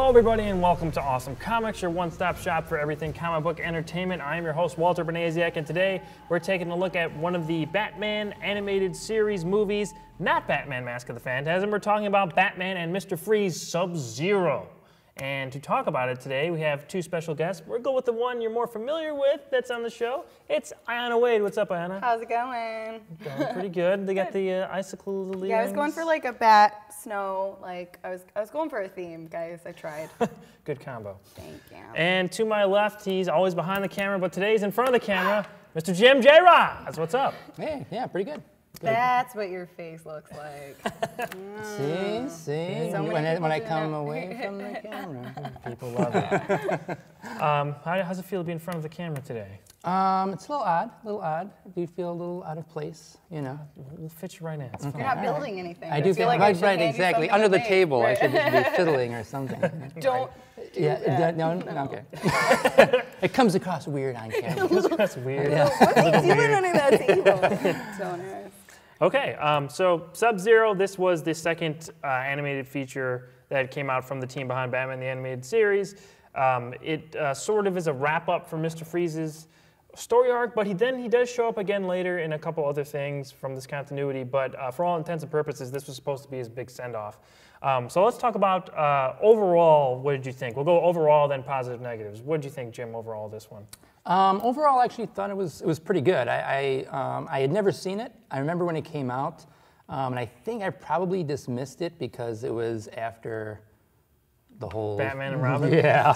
Hello everybody and welcome to Awesome Comics, your one-stop shop for everything comic book entertainment. I am your host Walter Banasiak, and today we're taking a look at one of the Batman animated series movies, not Batman Mask of the Phantasm. We're talking about Batman and Mr. Freeze Sub-Zero. And to talk about it today, we have two special guests. We'll go with the one you're more familiar with that's on the show. It's Ayana Wade. What's up, Ayana? How's it going? Going pretty good. They got the icicles. Yeah, I was going for like a bat, snow, like I was going for a theme, guys. I tried. Good combo. Thank you. And to my left, he's always behind the camera, but today he's in front of the camera, Mr. Jim J. Ross. What's up? Hey, yeah, pretty good. That's what your face looks like. See? So When I come away from the camera. People love it. How's it feel to be in front of the camera today? It's a little odd, I do feel a little out of place, you know. We'll fit you right in. It's You're not building anything. I do feel like right, exactly. Under the table, I should just be fiddling or something. Don't. Yeah, no, okay. It comes across weird on camera. That's weird. Yeah. What are you doing under that table? So nice. Okay, so Sub-Zero, this was the second animated feature that came out from the team behind Batman the Animated Series. It sort of is a wrap-up for Mr. Freeze's story arc, but he does show up again later in a couple other things from this continuity, but for all intents and purposes, this was supposed to be his big send-off. So let's talk about overall, what did you think? We'll go overall, then positive, negatives. What did you think, Jim, overall, this one? Overall, I actually thought it was pretty good. I had never seen it. I remember when it came out, and I think I probably dismissed it because it was after the whole Batman and Robin? Yeah.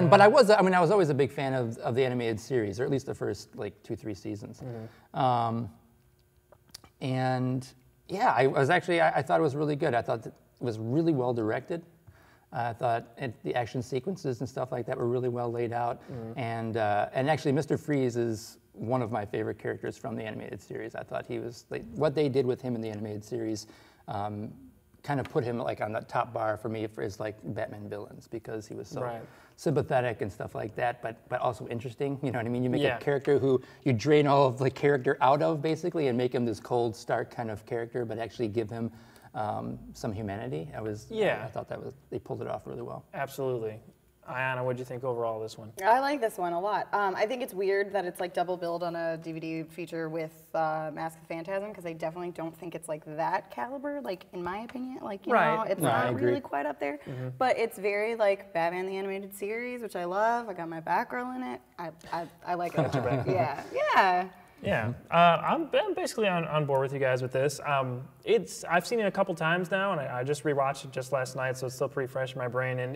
But I was always a big fan of the animated series, or at least the first like 2-3 seasons. Mm-hmm. And yeah, I thought it was really good. I thought it was really well directed. I thought the action sequences and stuff like that were really well laid out. Mm-hmm. And actually, Mr. Freeze is one of my favorite characters from the animated series. I thought he was, like, what they did with him in the animated series kind of put him like on the top bar for me for his like Batman villains, because he was so sympathetic and stuff like that, but also interesting. You know what I mean? You make a character who you drain all of the character out of, basically, and make him this cold, stark kind of character, but actually give him some humanity. I thought they pulled it off really well. Absolutely. Ayana, what did you think overall of this one? I like this one a lot. I think it's weird that it's like double billed on a DVD feature with Mask of the Phantasm, because I definitely don't think it's like that caliber, like in my opinion. Like, you know, it's not really quite up there. Mm-hmm. But it's very like Batman the Animated Series, which I love. I got my Batgirl in it. I like it. Yeah. Yeah, I'm basically on board with you guys with this. I've seen it a couple times now, and I just rewatched it just last night, so it's still pretty fresh in my brain. And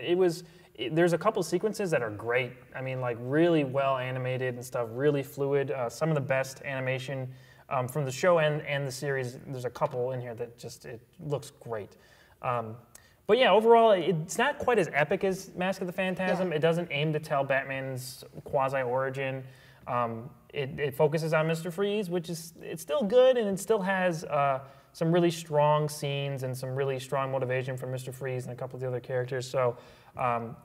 there's a couple sequences that are great. I mean, like really well animated and stuff, really fluid. Some of the best animation from the show and the series. There's a couple in here that it looks great. But yeah, overall, it's not quite as epic as Mask of the Phantasm. Yeah. It doesn't aim to tell Batman's quasi-origin. It focuses on Mr. Freeze, which it's still good, and it still has some really strong scenes and some really strong motivation for Mr. Freeze and a couple of the other characters. So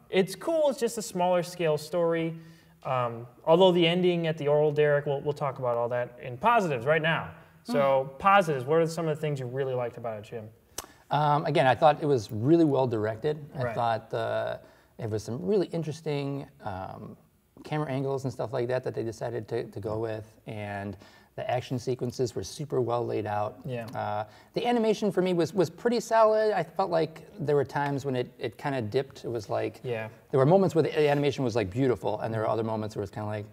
it's cool. It's just a smaller scale story. Although the ending at the oral Derek, we'll talk about all that in positives right now. So positives, what are some of the things you really liked about it, Jim? Again, I thought it was really well directed. I thought it was some really interesting camera angles and stuff like that they decided to go with, and the action sequences were super well laid out. Yeah. The animation for me was pretty solid. I felt like there were times when it kind of dipped. It was like, there were moments where the animation was like beautiful, and there were other moments where it was kind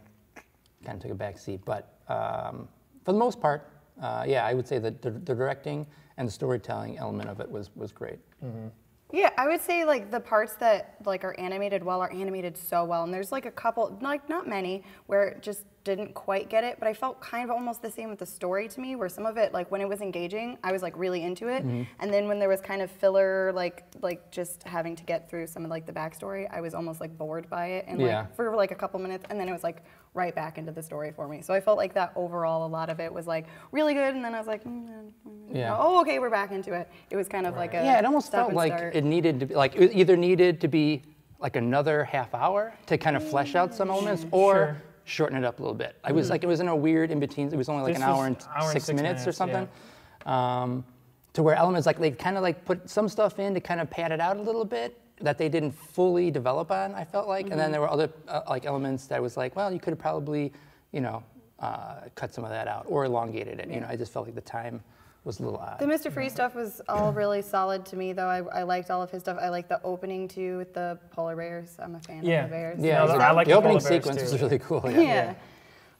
of took a back seat. But for the most part, I would say that the directing and the storytelling element of it was great. Mm-hmm. Yeah, I would say like the parts that like are animated well are animated so well, and there's like a couple, like not many, where it just didn't quite get it, but I felt kind of almost the same with the story to me, where some of it, like when it was engaging, I was like really into it, and then when there was kind of filler, like just having to get through some of like the backstory, I was almost like bored by it, and like for like a couple minutes, and then it was like right back into the story for me. So I felt like that overall, a lot of it was like really good, and then I was like, oh, okay, we're back into it. It was kind of like a it almost felt like it needed to be like it either needed to be like another half hour to kind of flesh out some elements, or shorten it up a little bit. I was like, it was in a weird in between. It was only like an hour and 6 minutes or something. To where elements like they kind of like put some stuff in to kind of pad it out a little bit, that they didn't fully develop on, I felt like. And then there were other like elements that was like, well, you could have probably, you know, cut some of that out or elongated it. You know, I just felt like the time was a little odd. The Mr. Freeze stuff was all really solid to me, though. I liked all of his stuff. I liked the opening too with the polar bears. I'm a fan of the bears. Yeah, No, I like the the opening polar bears, sequence too. was really cool. Yeah.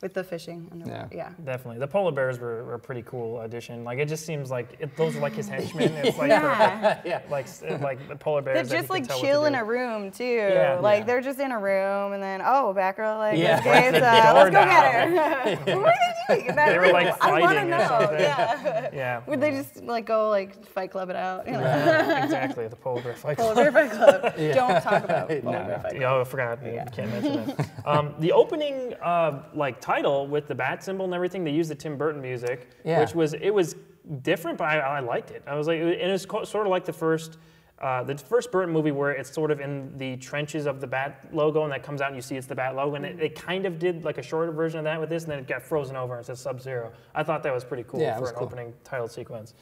With the fishing. Yeah. Definitely. The polar bears were a pretty cool addition. Like, it just seems like those are like his henchmen. It's like, like the polar bears. They just like chill in a room too. Yeah. Like they're just in a room and then, Batgirl, like, Yeah. okay, The let's door go down. get her. What are they doing in that They were room? like I want to fighting or know. something. Yeah. Yeah. Would they just like go like Fight Club it out? You know? Exactly. The polar bear fight. Polar Bear Fight Club. Don't talk about Polar No, Bear Fight Club. Oh, I forgot. Can't mention that. The opening like title with the bat symbol and everything, they used the Tim Burton music, which was different, but I liked it. I was like, and it's sort of like the first Burton movie where it's sort of in the trenches of the bat logo, and that comes out and you see it's the bat logo, and it kind of did like a shorter version of that with this, and then it got frozen over and it says Sub-Zero. I thought that was pretty cool for an opening title sequence.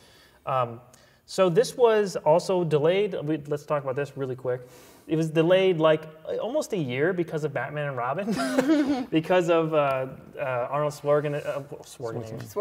So this was also delayed. Let's talk about this really quick. It was delayed like almost a year because of Batman and Robin, because of Arnold Schwarzenegger's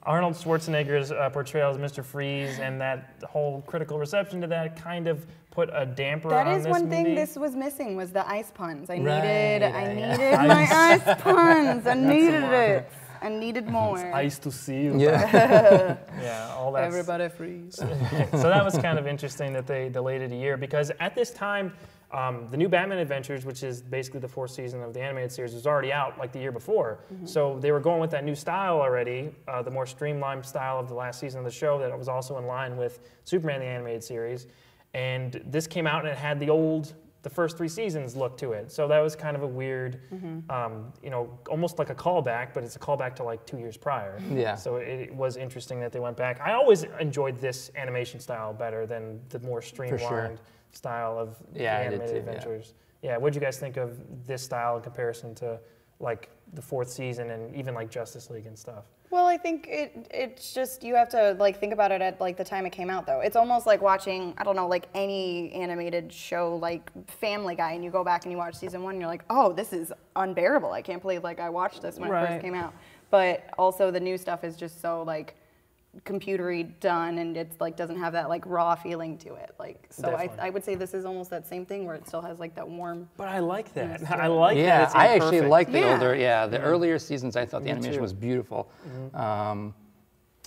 Arnold Schwarzenegger's portrayal as Mr. Freeze, and that whole critical reception to that kind of put a damper on this movie. That is one thing this was missing, was the ice puns. I needed Yeah. my ice puns. I needed it. I needed more. It's ice to see you. Yeah. Yeah, all that. Everybody freeze. So that was kind of interesting that they delayed it a year, because at this time, the new Batman Adventures, which is basically the fourth season of the animated series, was already out like the year before. So they were going with that new style already, the more streamlined style of the last season of the show that was also in line with Superman the Animated Series. And this came out and it had the first 3 seasons look to it. So that was kind of a weird, you know, almost like a callback, but it's a callback to like 2 years prior. Yeah. So it was interesting that they went back. I always enjoyed this animation style better than the more streamlined style of the animated adventures. Yeah, what'd you guys think of this style in comparison to like the 4th season and even like Justice League and stuff? Well, I think it's just, you have to like think about it at like the time it came out though. It's almost like watching, I don't know, like any animated show like Family Guy, and you go back and you watch season 1 and you're like, oh, this is unbearable. I can't believe like I watched this when it first came out. But also the new stuff is just so like computery done, and it's like doesn't have that like raw feeling to it. Like, so I would say this is almost that same thing where it still has like that warm. But I like that. I like that. Yeah, It's I actually imperfect. like the older, the earlier seasons. I thought the animation too. was beautiful.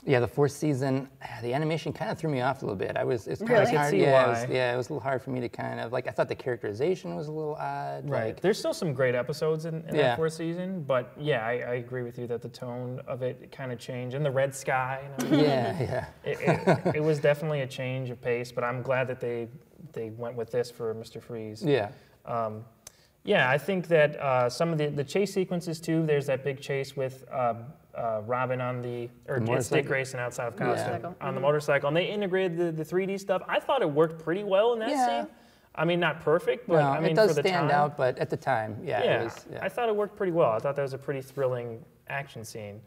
Yeah, the 4th season, the animation kind of threw me off a little bit. It's kind of I can hard. see why. It was a little hard for me to kind of like. I thought the characterization was a little odd. Right. Like, There's still some great episodes in that 4th season, but yeah, I agree with you that the tone of it kind of changed. And the red sky. You know, yeah. it was definitely a change of pace, but I'm glad that they went with this for Mr. Freeze. Yeah. Yeah, I think that some of the chase sequences too. There's that big chase with Robin on it's Dick Grayson outside of costume on the motorcycle, and they integrated the 3D stuff. I thought it worked pretty well in that scene. I mean, not perfect, but I mean, it does for the stand time, out. But at the time, it was, I thought it worked pretty well. I thought that was a pretty thrilling action scene.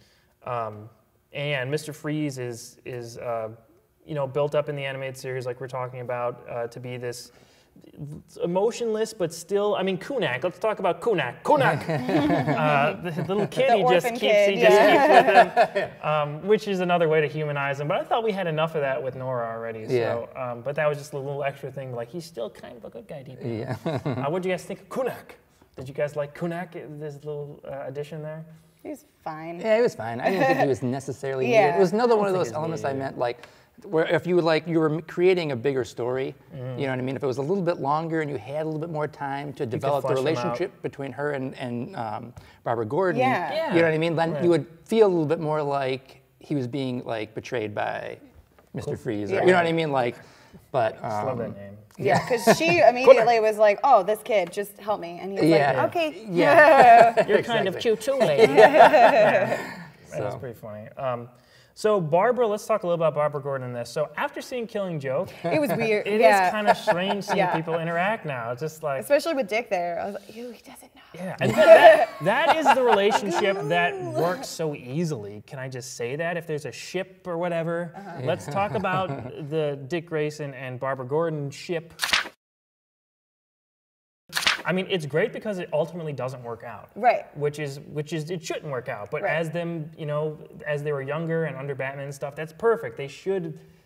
And Mr. Freeze is you know, built up in the animated series, like we're talking about, to be this emotionless, but still, I mean, Kunak. Let's talk about Kunak. Kunak, the little kid. The he just orphan keeps kid, with him, which is another way to humanize him. But I thought we had enough of that with Nora already. Yeah. So, but that was just a little extra thing. Like, he's still kind of a good guy deep down. Yeah. What do you guys think of Kunak? Did you guys like Kunak? This little addition there. He's fine. Yeah, it was fine. I didn't think he was necessarily needed. It was another one of those elements I meant, like, where if you were creating a bigger story, you know what I mean? If it was a little bit longer and you had a little bit more time to develop the flesh them relationship between her and Barbara Gordon, Yeah. you know what I mean? Then you would feel a little bit more like he was being like betrayed by Mr. Freeze. Or, you know what I mean? Like, but Just love that name. Yeah, because she immediately was like, "Oh, this kid, just help me," and he was like, "Okay." Yeah. You're kind of cute too, lady. So. That's pretty funny. So Barbara, let's talk a little about Barbara Gordon in this. So after seeing Killing Joke, It was weird. it is kind of strange seeing people interact now. It's just like, Especially with Dick there. I was like, ew, he doesn't know. yeah, and that is the relationship that works so easily. Can I just say that? If there's a ship or whatever, let's talk about the Dick Grayson and Barbara Gordon ship. I mean, it's great because it ultimately doesn't work out. Right. Which is it shouldn't work out. But Right. as them, as they were younger and under Batman and stuff, that's perfect.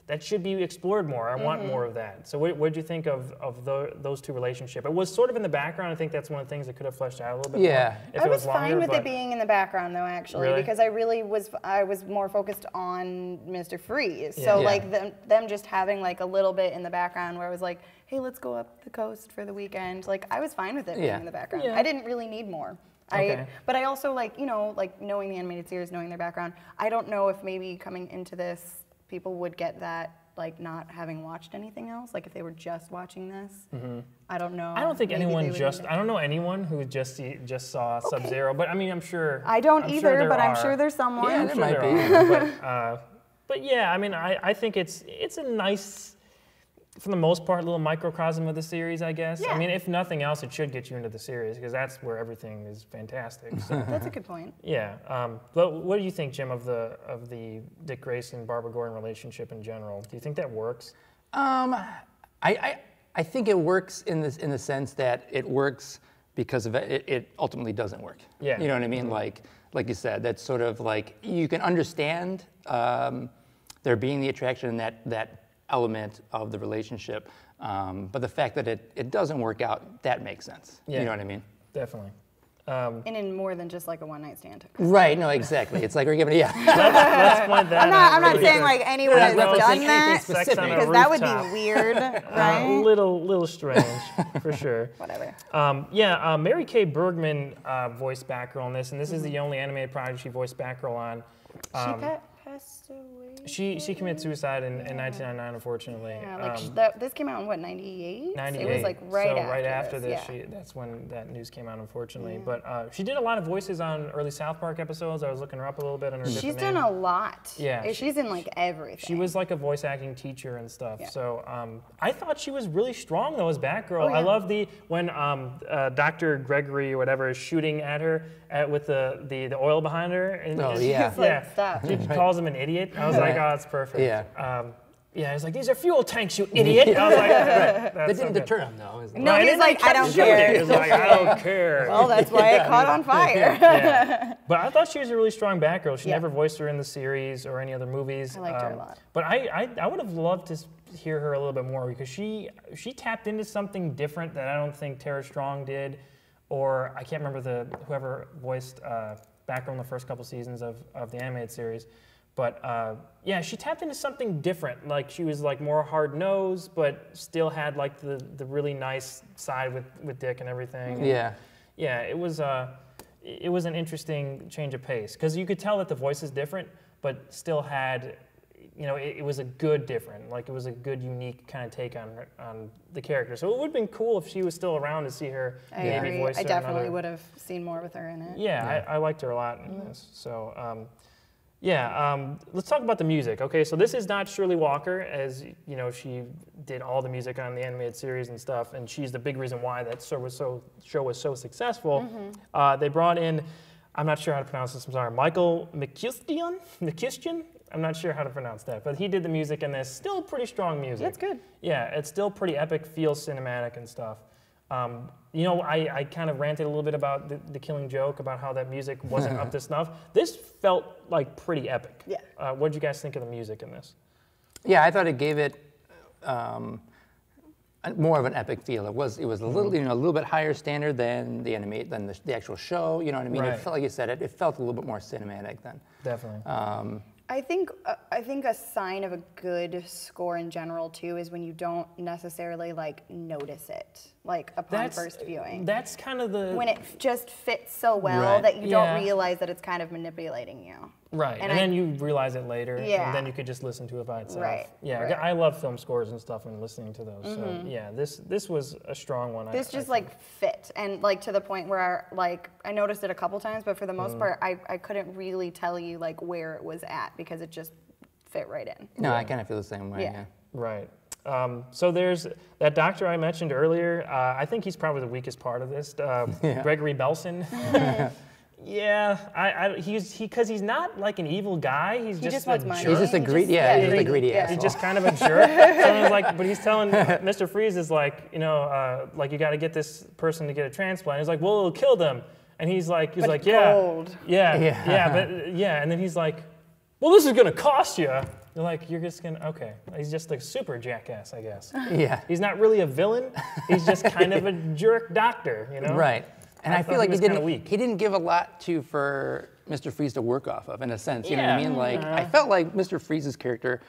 That should be explored more. I want more of that. So what did you think of those two relationships? It was sort of in the background. I think that's one of the things that could have fleshed out a little bit more. If I it was longer, fine with but it being in the background though, actually, Really? because I was more focused on Mr. Freeze. Yeah. So Yeah. like them just having like a little bit in the background where I was like, hey, let's go up the coast for the weekend. Like I was fine with it being Yeah. in the background. Yeah. I didn't really need more. Okay. But I also like knowing the animated series, knowing their background. I don't know if maybe coming into this, people would get that. Like not having watched anything else, like if they were just watching this, I don't know. I don't think Maybe they anyone would just. need it. I don't know anyone who just saw Sub-Zero, but I mean, I'm sure. I don't I'm sure either, there but I'm are. sure there's someone. Yeah, I'm there sure might there be. are, but yeah, I mean, I think it's a nice, for the most part, little microcosm of the series, I guess. I Yeah. mean, if nothing else, it should get you into the series because that's where everything is fantastic. So. That's a good point. Yeah, but what do you think, Jim, of the Dick Grayson Barbara Gordon relationship in general? Do you think that works? I think it works in the sense that it works because of it ultimately doesn't work. Yeah. You know what I mean? Like you said, that's sort of like you can understand there being the attraction in that element of the relationship, but the fact that it doesn't work out, that makes sense. Yeah. You know what I mean? Definitely. And in more than just like a one-night stand. Right. No, exactly. It's like we're giving Let's point that out I'm not really saying quick. like anyone has not done referencing that, anything Sex on a because that would rooftop. be weird, A right? little strange, for sure. Whatever. Mary Kay Bergman voiced Batgirl in this, and this is the only animated project she voiced Batgirl on. She passed away. She committed suicide in 1999, unfortunately. Yeah, like this came out in what, 98? 98. It was like right after this. Yeah. That's when that news came out, unfortunately. But she did a lot of voices on early South Park episodes. I was looking her up a little bit on her She's different done name. a lot. Yeah, She's in like everything. She was like a voice acting teacher and stuff. Yeah. So I thought she was really strong though as Batgirl. Oh, yeah. I love when Dr. Gregory or whatever is shooting at her with the oil behind her. And Oh, and yeah. It's like, stop. She calls him an idiot. I was like, oh, that's perfect. Yeah. Yeah, he's like, these are fuel tanks, you idiot. I was like, That that's didn't so deter him though. No, Right, he's and then like, he I kept don't shooting. care. He's like, I don't care. Well, that's why it caught on fire. Yeah. But I thought she was a really strong Batgirl. She Yeah. never voiced her in the series or any other movies. I liked her a lot. But I would have loved to hear her a little bit more because she tapped into something different that I don't think Tara Strong did, or I can't remember whoever voiced Batgirl in the first couple seasons of the animated series. But yeah, she tapped into something different. Like she was like more hard nosed, but still had like the really nice side with Dick and everything. Yeah. Yeah, it was an interesting change of pace because you could tell that the voice is different, but still had, it was a good different. Like it was a good, unique kind of take on the character. So it would have been cool if she was still around to see her I maybe agree. voice I her definitely another- would have seen more with her in it. Yeah, I liked her a lot in this. So, let's talk about the music. Okay, so this is not Shirley Walker, as you know, she did all the music on the animated series and stuff, and she's the big reason why that show was so successful. They brought in, I'm not sure how to pronounce this. I'm sorry, Michael McKistian. I'm not sure how to pronounce that, but he did the music, and there's still pretty strong music. That's good. Yeah, it's still pretty epic, feels cinematic and stuff. I kind of ranted a little bit about the Killing Joke, about how that music wasn't up to snuff. This felt like pretty epic. Yeah. What did you guys think of the music in this? Yeah, I thought it gave it more of an epic feel. It was a little, a little bit higher standard than the actual show. You know what I mean? Right. It felt, like you said, it felt a little bit more cinematic then. Definitely. I think a sign of a good score in general too is when you don't necessarily like notice it, like upon first viewing. That's kind of the When it just fits so well Right. that you Yeah. don't realize that it's kind of manipulating you. Right, and I- then you realize it later, Yeah. and then you could just listen to it by itself. Right, Yeah, right. I love film scores and stuff and listening to those. So yeah, this was a strong one. This I just think. like fit, and like to the point where like I noticed it a couple times, but for the most part, I couldn't really tell you like where it was at because it just fit right in. No, I kind of feel the same way. Yeah. Yeah. Right. So there's that doctor I mentioned earlier. I think he's probably the weakest part of this. Gregory Belson. Yeah, because he's not like an evil guy. He's just wants a money. jerk. He's just a He greedy, just- he's just a greedy yeah. asshole. He's just kind of a jerk. So it's like, but he's telling Mr. Freeze is like, like you got to get this person to get a transplant. He's like, well, it'll kill them. And he's like, But yeah, gold. yeah, and then he's like, well, this is gonna cost you. You're like, you're just gonna, okay. He's just a super jackass, I guess. Yeah. He's not really a villain. He's just kind of a jerk doctor, you know? Right. And I thought feel like was kinda weak. he didn't give a lot for Mr. Freeze to work off of, in a sense. You know what I Yeah. mean? Like, I felt like Mr. Freeze's character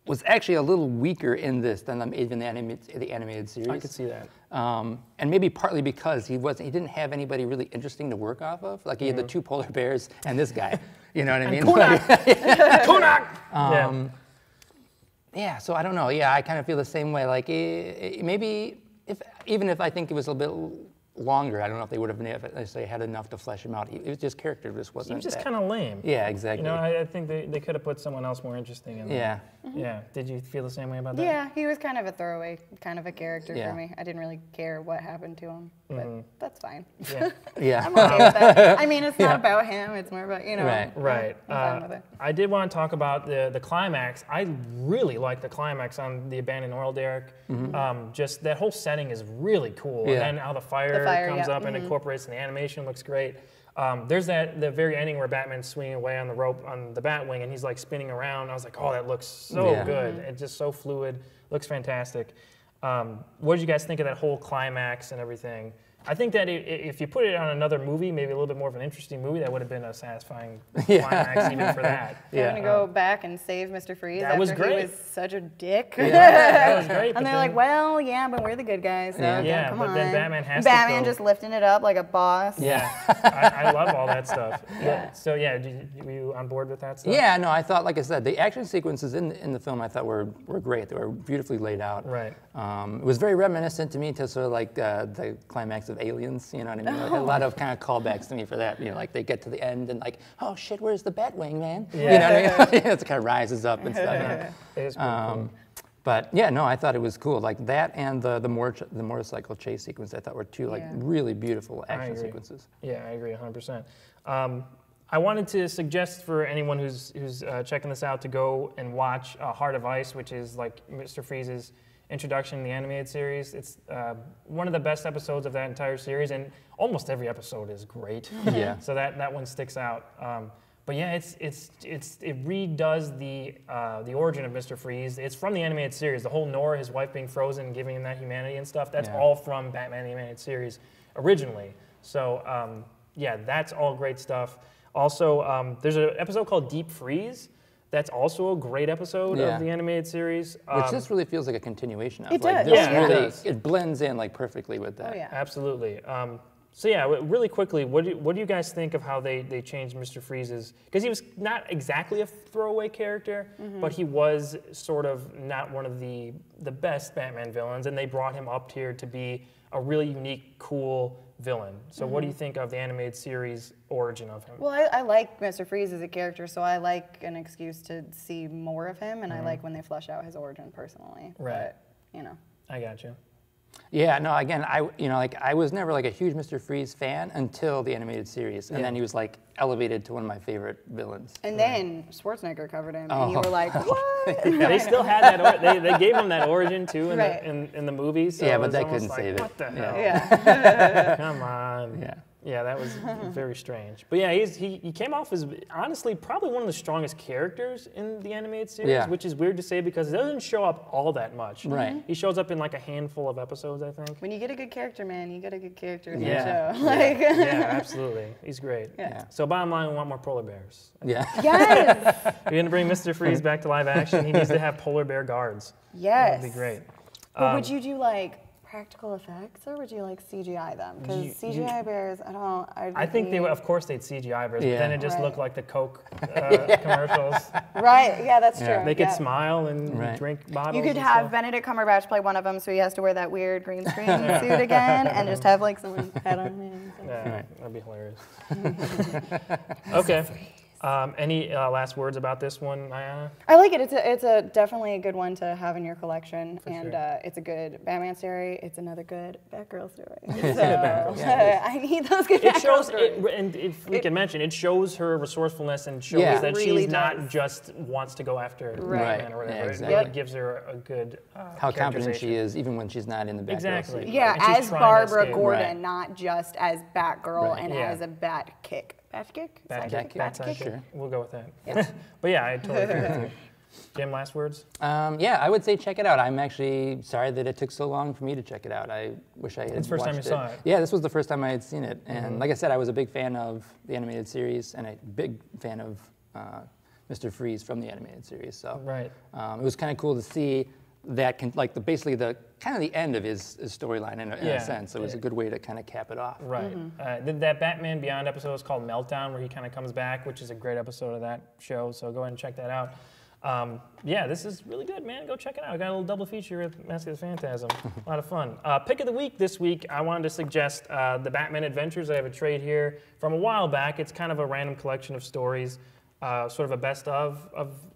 was actually a little weaker in this than even the animated series. I could see that. And maybe partly because he didn't have anybody really interesting to work off of. Like he had the two polar bears and this guy. You know what I mean? Konak! Yeah, so I don't know. Yeah, I kind of feel the same way. Like maybe even if I think it was a little bit longer, I don't know if they would have necessarily had enough to flesh him out. It was just character just He wasn't. was just that- kind of lame. Yeah, exactly. You know, I think they could have put someone else more interesting in there. yeah. Yeah. Did you feel the same way about that? Yeah, he was kind of a throwaway, kind of a character Yeah. for me. I didn't really care what happened to him, but that's fine. Yeah. Yeah. I'm okay with that. I mean, it's not about him. It's more about, Right. Right. I'm fine with it. I did want to talk about the climax. I really like the climax on the abandoned oil derrick. Just that whole setting is really cool. Yeah. And then how the fire comes yeah. up and incorporates, and the animation looks great. There's the very ending where Batman's swinging away on the rope on the Batwing, and he's like spinning around. I was like, oh, that looks so Yeah. good. It's just so fluid. Looks fantastic. What did you guys think of that whole climax and everything? I think that if you put it on another movie, maybe a little bit more of an interesting movie, that would have been a satisfying climax even for that. They're gonna go back and save Mr. Freeze That was after great. he was such a dick. That was great. but And they're then- like, well, yeah, but we're the good guys, so Yeah, come but on. then Batman has to Batman go- just lifting it up like a boss. Yeah, I love all that stuff. Yeah. So yeah, were you on board with that stuff? Yeah, no, I thought, like I said, the action sequences in the film I thought were great. They were beautifully laid out. Right. It was very reminiscent to me to sort of like the climax of Aliens. You know what I mean? Like a lot of kind of callbacks to me for that. You know, like they get to the end and like, oh shit, where's the Batwing, man? Yeah. You know what I mean? It kind of rises up and stuff. It is pretty cool. But yeah, no, I thought it was cool. Like that and the motorcycle chase sequence I thought were two like Yeah. really beautiful action agree. sequences. Yeah, I agree 100%. I wanted to suggest for anyone who's checking this out to go and watch Heart of Ice, which is like Mr. Freeze's introduction in the animated series. It's one of the best episodes of that entire series, and almost every episode is great. Yeah. So that one sticks out. But yeah, it redoes the origin of Mr. Freeze. It's from the animated series. The whole Nora, his wife being frozen, giving him that humanity and stuff. That's Yeah. all from Batman the animated series originally. So yeah, that's all great stuff. Also, there's an episode called Deep Freeze. That's also a great episode Yeah. of the animated series. Which this really feels like a continuation of. It Like, does, this yeah. really, It does. it blends in like perfectly with that. Oh, yeah. Absolutely. So yeah, really quickly, what do you guys think of how they changed Mr. Freeze's? Because he was not exactly a throwaway character, but he was sort of not one of the best Batman villains, and they brought him up here to be a really unique, cool villain. So what do you think of the animated series origin of him? Well, I like Mr. Freeze as a character, so I like an excuse to see more of him, and I like when they flesh out his origin personally. Right. But, you know. I got you. Yeah, no, again, I was never like a huge Mr. Freeze fan until the animated series, and then he was like elevated to one of my favorite villains. And then Schwarzenegger covered him, and you were like, what? They still had that. They gave him that origin too in Right. in the movie. So Yeah, it but was they almost couldn't like, save it. What the hell? Yeah. Come on. Yeah. Yeah, that was very strange. But yeah, he came off as honestly probably one of the strongest characters in the animated series, Yeah. which is weird to say because it doesn't show up all that much. Right. He shows up in like a handful of episodes, I think. When you get a good character, man, you get a good character in Yeah. the show. Like, Yeah, absolutely. He's great. Yeah. So bottom line, we want more polar bears. Yeah. yes, If you're gonna bring Mr. Freeze back to live action, he needs to have polar bear guards. yes. That'd be great. But would you do like practical effects, or would you like CGI them? Because You- CGI bears, I think they would, of course, they'd CGI bears, but Yeah. then it just Right. looked like the Coke commercials. Right, yeah, that's true. They could yeah. smile and Right. drink bottles. You could and have stuff. Benedict Cumberbatch play one of them, so he has to wear that weird green screen suit again, and just have like someone's head on him. Yeah, that'd be hilarious. Okay. Any last words about this one, Ayana? I like it. It's a definitely a good one to have in your collection, and sure. it's a good Batman story. It's another good Batgirl story. It's a good Batgirl So, story. I need those good It Batgirl shows, stories. and if we can mention, it shows her resourcefulness and shows Yeah. that It really she's not does. just wants to go after Right. Batman or whatever. Yeah, It exactly. really gives her a good How competent she characterization. is, even when she's not in the Batgirl Exactly. suit. Yeah, And she's as trying to Barbara escape. Gordon, Right. not just as Batgirl Right. and Yeah. as a Batkick. Batkick? Bat Sidekick? Sure. We'll go with that. But yeah, I totally agree with you. Jim, last words? Yeah, I would say check it out. I'm actually sorry that it took so long for me to check it out. I wish I had It's the first time watched you saw it. Yeah, this was the first time I had seen it. And like I said, I was a big fan of the animated series and a big fan of Mr. Freeze from the animated series. So Right. it was kind of cool to see that, basically the kind of the end of his storyline in Yeah. a sense. It was a good way to kind of cap it off. Right. That Batman Beyond episode is called Meltdown, where he kind of comes back, which is a great episode of that show. So go ahead and check that out. Yeah, this is really good, man. Go check it out. I got a little double feature with Mask of the Phantasm. A lot of fun. Pick of the week this week, I wanted to suggest the Batman Adventures. I have a trade here from a while back. It's kind of a random collection of stories, sort of a best of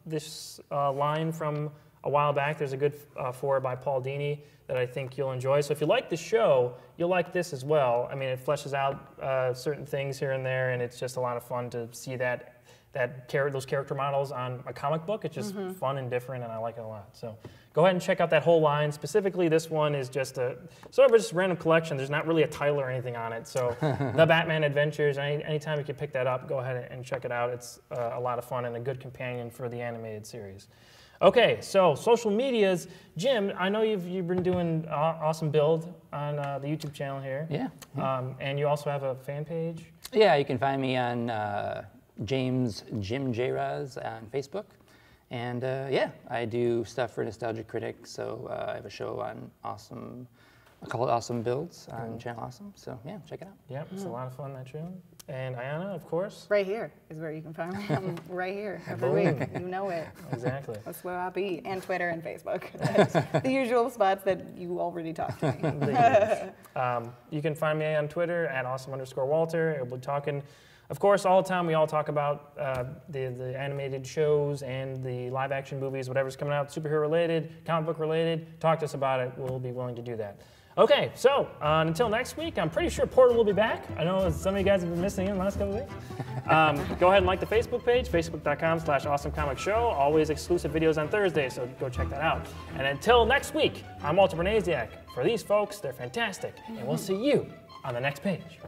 this line from a while back. There's a good forward by Paul Dini that I think you'll enjoy. So if you like the show, you'll like this as well. I mean, it fleshes out certain things here and there, and it's just a lot of fun to see those character models on a comic book. It's just fun and different, and I like it a lot. So go ahead and check out that whole line. Specifically, this one is just a sort of just random collection. There's not really a title or anything on it. So the Batman Adventures, anytime you can pick that up, go ahead and check it out. It's a lot of fun and a good companion for the animated series. Okay, so social medias. Jim, I know you've been doing awesome build on the YouTube channel here. Yeah. And you also have a fan page. Yeah, you can find me on James Jim J-Raz on Facebook. And yeah, I do stuff for Nostalgia Critic. So I have a show on called Awesome Builds on Channel Awesome. So yeah, check it out. Yep, it's a lot of fun, that show. And Ayana, of course. Right here is where you can find me. I'm right here every Boom. week. You know it. Exactly. That's where I'll be. And Twitter and Facebook. The usual spots that you already talked to me. You can find me on Twitter at awesome_Walter. We'll be talking, of course, all the time. We all talk about the animated shows and the live action movies, whatever's coming out, superhero related, comic book related. Talk to us about it. We'll be willing to do that. Okay, so until next week, I'm pretty sure Porter will be back. I know some of you guys have been missing him the last couple of weeks. Go ahead and like the Facebook page, facebook.com/awesomecomicshow. Always exclusive videos on Thursday, so go check that out. And until next week, I'm Walter Bernasiak. For these folks, they're fantastic, and we'll see you on the next page.